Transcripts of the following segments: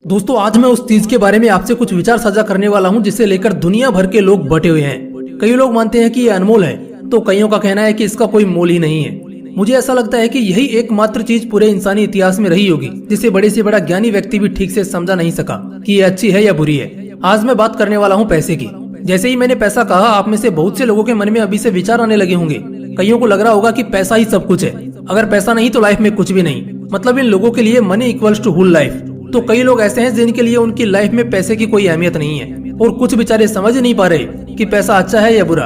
दोस्तों आज मैं उस चीज के बारे में आपसे कुछ विचार साझा करने वाला हूं जिसे लेकर दुनिया भर के लोग बटे हुए हैं। कई लोग मानते हैं कि ये अनमोल है तो कईयों का कहना है कि इसका कोई मोल ही नहीं है। मुझे ऐसा लगता है कि यही एकमात्र चीज पूरे इंसानी इतिहास में रही होगी जिसे बड़े से बड़ा ज्ञानी व्यक्ति भी ठीक से समझा नहीं सका कि ये अच्छी है या बुरी है। आज मैं बात करने वाला हूँ पैसे की। जैसे ही मैंने पैसा कहा, आप में से बहुत से लोगों के मन में अभी से विचार आने लगे होंगे। कईयों को लग रहा होगा कि पैसा ही सब कुछ है, अगर पैसा नहीं तो लाइफ में कुछ भी नहीं। मतलब इन लोगों के लिए money equals to whole life. तो कई लोग ऐसे हैं जिनके लिए उनकी लाइफ में पैसे की कोई अहमियत नहीं है और कुछ बेचारे समझ नहीं पा रहे कि पैसा अच्छा है या बुरा।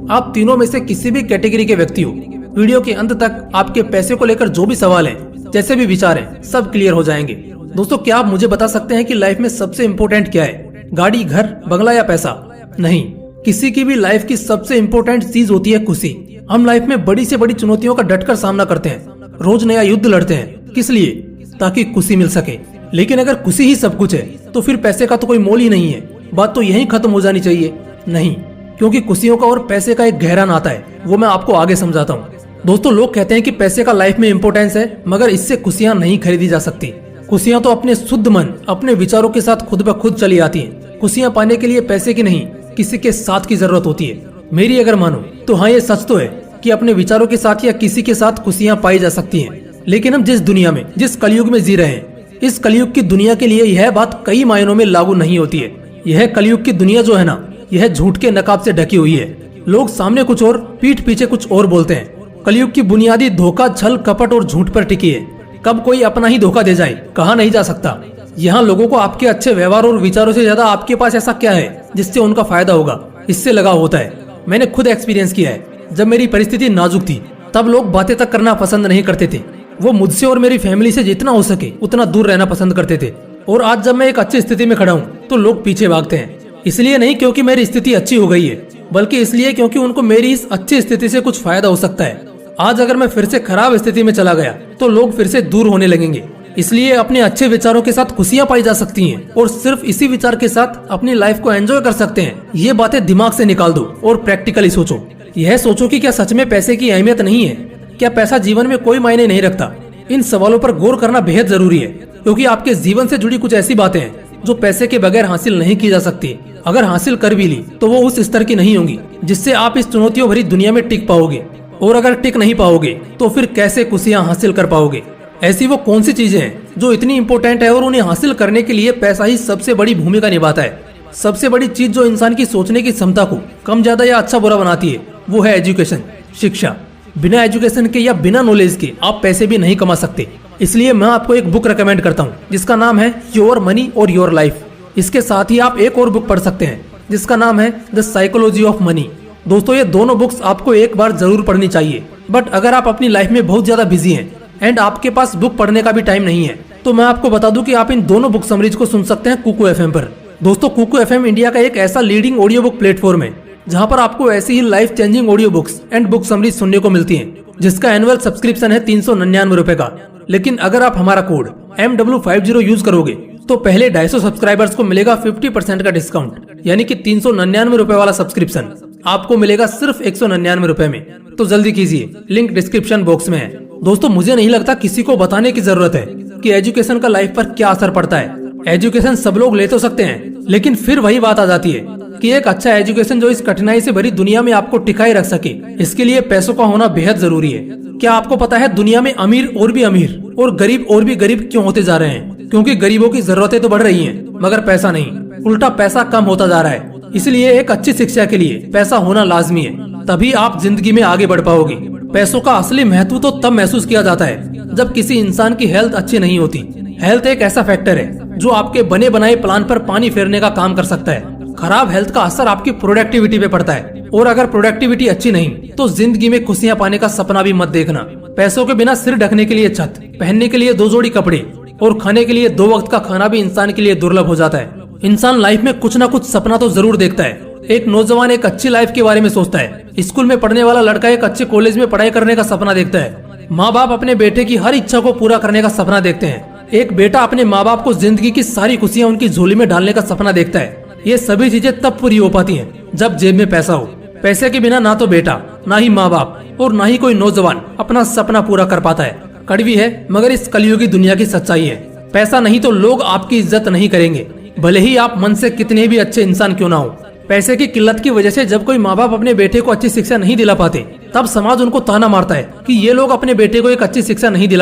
आप तीनों में से किसी भी कैटेगरी के व्यक्ति हो, वीडियो के अंत तक आपके पैसे को लेकर जो भी सवाल हैं, जैसे भी विचार हैं, सब क्लियर हो जाएंगे। दोस्तों क्या आप मुझे बता सकते हैं कि लाइफ में सबसे इम्पोर्टेंट क्या है? गाड़ी, घर, बंगला या पैसा? नहीं, किसी की भी लाइफ की सबसे इम्पोर्टेंट चीज होती है खुशी। हम लाइफ में बड़ी से बड़ी चुनौतियों का डटकर सामना करते हैं, रोज नया युद्ध लड़ते हैं। किस लिए? ताकि खुशी मिल सके। लेकिन अगर खुशी ही सब कुछ है तो फिर पैसे का तो कोई मोल ही नहीं है। बात तो यहीं खत्म हो जानी चाहिए। नहीं, क्योंकि खुशियों का और पैसे का एक गहरा नाता है, वो मैं आपको आगे समझाता हूँ। दोस्तों लोग कहते हैं कि पैसे का लाइफ में इम्पोर्टेंस है, मगर इससे खुशियाँ नहीं खरीदी जा सकती। खुशियाँ तो अपने शुद्ध मन, अपने विचारों के साथ खुद ब खुद चली आती हैं। खुशियाँ पाने के लिए पैसे की नहीं, किसी के साथ की जरूरत होती है। मेरी अगर मानो तो हाँ, ये सच तो है कि अपने विचारों के साथ या किसी के साथ खुशियाँ पाई जा सकती हैं। लेकिन हम जिस दुनिया में, जिस कलयुग में जी रहे हैं, इस कलयुग की दुनिया के लिए यह बात कई मायनों में लागू नहीं होती है। यह कलयुग की दुनिया जो है ना, यह झूठ के नकाब से ढकी हुई है। लोग सामने कुछ और, पीठ पीछे कुछ और बोलते हैं। कलयुग की बुनियादी धोखा, छल, कपट और झूठ पर टिकी है। कब कोई अपना ही धोखा दे जाए कहा नहीं जा सकता। यहाँ लोगों को आपके अच्छे व्यवहार और विचारों से ज्यादा आपके पास ऐसा क्या है जिससे उनका फायदा होगा, इससे लगाव होता है। मैंने खुद एक्सपीरियंस किया है। जब मेरी परिस्थिति नाजुक थी तब लोग बातें तक करना पसंद नहीं करते थे। वो मुझसे और मेरी फैमिली से जितना हो सके उतना दूर रहना पसंद करते थे। और आज जब मैं एक अच्छी स्थिति में खड़ा हूँ तो लोग पीछे भागते हैं। इसलिए नहीं क्योंकि मेरी स्थिति अच्छी हो गई है, बल्कि इसलिए क्योंकि उनको मेरी इस अच्छी स्थिति से कुछ फायदा हो सकता है। आज अगर मैं फिर से खराब स्थिति में चला गया तो लोग फिर से दूर होने लगेंगे। इसलिए अपने अच्छे विचारों के साथ खुशियाँ पाई जा सकती हैं और सिर्फ इसी विचार के साथ अपनी लाइफ को एंजॉय कर सकते हैं। ये बातें दिमाग से निकाल दो और प्रैक्टिकली सोचो। यह सोचो कि क्या सच में पैसे की अहमियत नहीं है? क्या पैसा जीवन में कोई मायने नहीं रखता? इन सवालों पर गौर करना बेहद जरूरी है, क्योंकि आपके जीवन से जुड़ी कुछ ऐसी बातें हैं जो पैसे के बगैर हासिल नहीं की जा सकती। अगर हासिल कर भी ली तो वो उस स्तर की नहीं होंगी जिससे आप इस चुनौतियों भरी दुनिया में टिक पाओगे। और अगर टिक नहीं पाओगे तो फिर कैसे खुशियाँ हासिल कर पाओगे? ऐसी वो कौन सी चीजें हैं जो इतनी इम्पोर्टेंट है और उन्हें हासिल करने के लिए पैसा ही सबसे बड़ी भूमिका निभाता है? सबसे बड़ी चीज जो इंसान की सोचने की क्षमता को कम, ज्यादा या अच्छा बुरा बनाती है, वो है एजुकेशन, शिक्षा। बिना एजुकेशन के या बिना नॉलेज के आप पैसे भी नहीं कमा सकते। इसलिए मैं आपको एक बुक रेकमेंड करता हूँ जिसका नाम है योर मनी और योर लाइफ। इसके साथ ही आप एक और बुक पढ़ सकते हैं जिसका नाम है द साइकोलॉजी ऑफ मनी। दोस्तों ये दोनों बुक्स आपको एक बार जरूर पढ़नी चाहिए। बट अगर आप अपनी लाइफ में बहुत ज्यादा बिजी हैं एंड आपके पास बुक पढ़ने का भी टाइम नहीं है, तो मैं आपको बता दूं कि आप इन दोनों बुक समरीज को सुन सकते हैं कुकू एफएम पर। दोस्तों कुकू एफएम इंडिया का एक ऐसा लीडिंग ऑडियो बुक प्लेटफॉर्म है जहां पर आपको ऐसी ही life changing audio books and book summaries सुनने को मिलती हैं, जिसका एनुअल सब्सक्रिप्शन है 399 रुपए का। लेकिन अगर आप हमारा कोड MW50 यूज करोगे तो पहले 250 सब्सक्राइबर्स को मिलेगा 50% का डिस्काउंट, यानी कि 399 रुपए वाला सब्सक्रिप्शन आपको मिलेगा सिर्फ 199 रुपए में। तो जल्दी कीजिए, लिंक डिस्क्रिप्शन बॉक्स में है। दोस्तों मुझे नहीं लगता किसी को बताने की जरूरत है कि एजुकेशन का लाइफ पर क्या असर पड़ता है। एजुकेशन सब लोग ले तो सकते हैं, लेकिन फिर वही बात आ जाती है कि एक अच्छा एजुकेशन जो इस कठिनाई से भरी दुनिया में आपको टिकाए रख सके, इसके लिए पैसों का होना बेहद जरूरी है। क्या आपको पता है दुनिया में अमीर और भी अमीर और गरीब और भी गरीब क्यों होते जा रहे हैं? क्योंकि गरीबों की जरूरतें तो बढ़ रही हैं, मगर पैसा नहीं, उल्टा पैसा कम होता जा रहा है। इसलिए एक अच्छी शिक्षा के लिए पैसा होना लाजमी है, तभी आप जिंदगी में आगे बढ़ पाओगे। पैसों का असली महत्व तो तब महसूस किया जाता है जब किसी इंसान की हेल्थ अच्छी नहीं होती। हेल्थ एक ऐसा फैक्टर है जो आपके बने बनाए प्लान पर पानी फेरने का काम कर सकता है। खराब हेल्थ का असर आपकी प्रोडक्टिविटी पे पड़ता है, और अगर प्रोडक्टिविटी अच्छी नहीं तो जिंदगी में खुशियाँ पाने का सपना भी मत देखना। पैसों के बिना सिर ढकने के लिए छत, पहनने के लिए 2 जोड़ी कपड़े और खाने के लिए 2 वक्त का खाना भी इंसान के लिए दुर्लभ हो जाता है। इंसान लाइफ में कुछ न कुछ सपना तो जरूर देखता है। एक नौजवान एक अच्छी लाइफ के बारे में सोचता है। स्कूल में पढ़ने वाला लड़का एक अच्छे कॉलेज में पढ़ाई करने का सपना देखता है। माँ बाप अपने बेटे की हर इच्छा को पूरा करने का सपना देखते हैं। एक बेटा अपने माँ बाप को जिंदगी की सारी खुशियाँ उनकी झोली में डालने का सपना देखता है। ये सभी चीजें तब पूरी हो पाती हैं जब जेब में पैसा हो। पैसे के बिना ना तो बेटा, ना ही माँ बाप और ना ही कोई नौजवान अपना सपना पूरा कर पाता है। कड़वी है मगर इस कलयुगी दुनिया की सच्चाई है। पैसा नहीं तो लोग आपकी इज्जत नहीं करेंगे, भले ही आप मन से कितने भी अच्छे इंसान क्यों ना हो। पैसे की किल्लत की वजह से जब कोई माँ बाप अपने बेटे को अच्छी शिक्षा नहीं दिला पाते, तब समाज उनको ताना मारता है कि ये लोग अपने बेटे को एक अच्छी शिक्षा नहीं दिला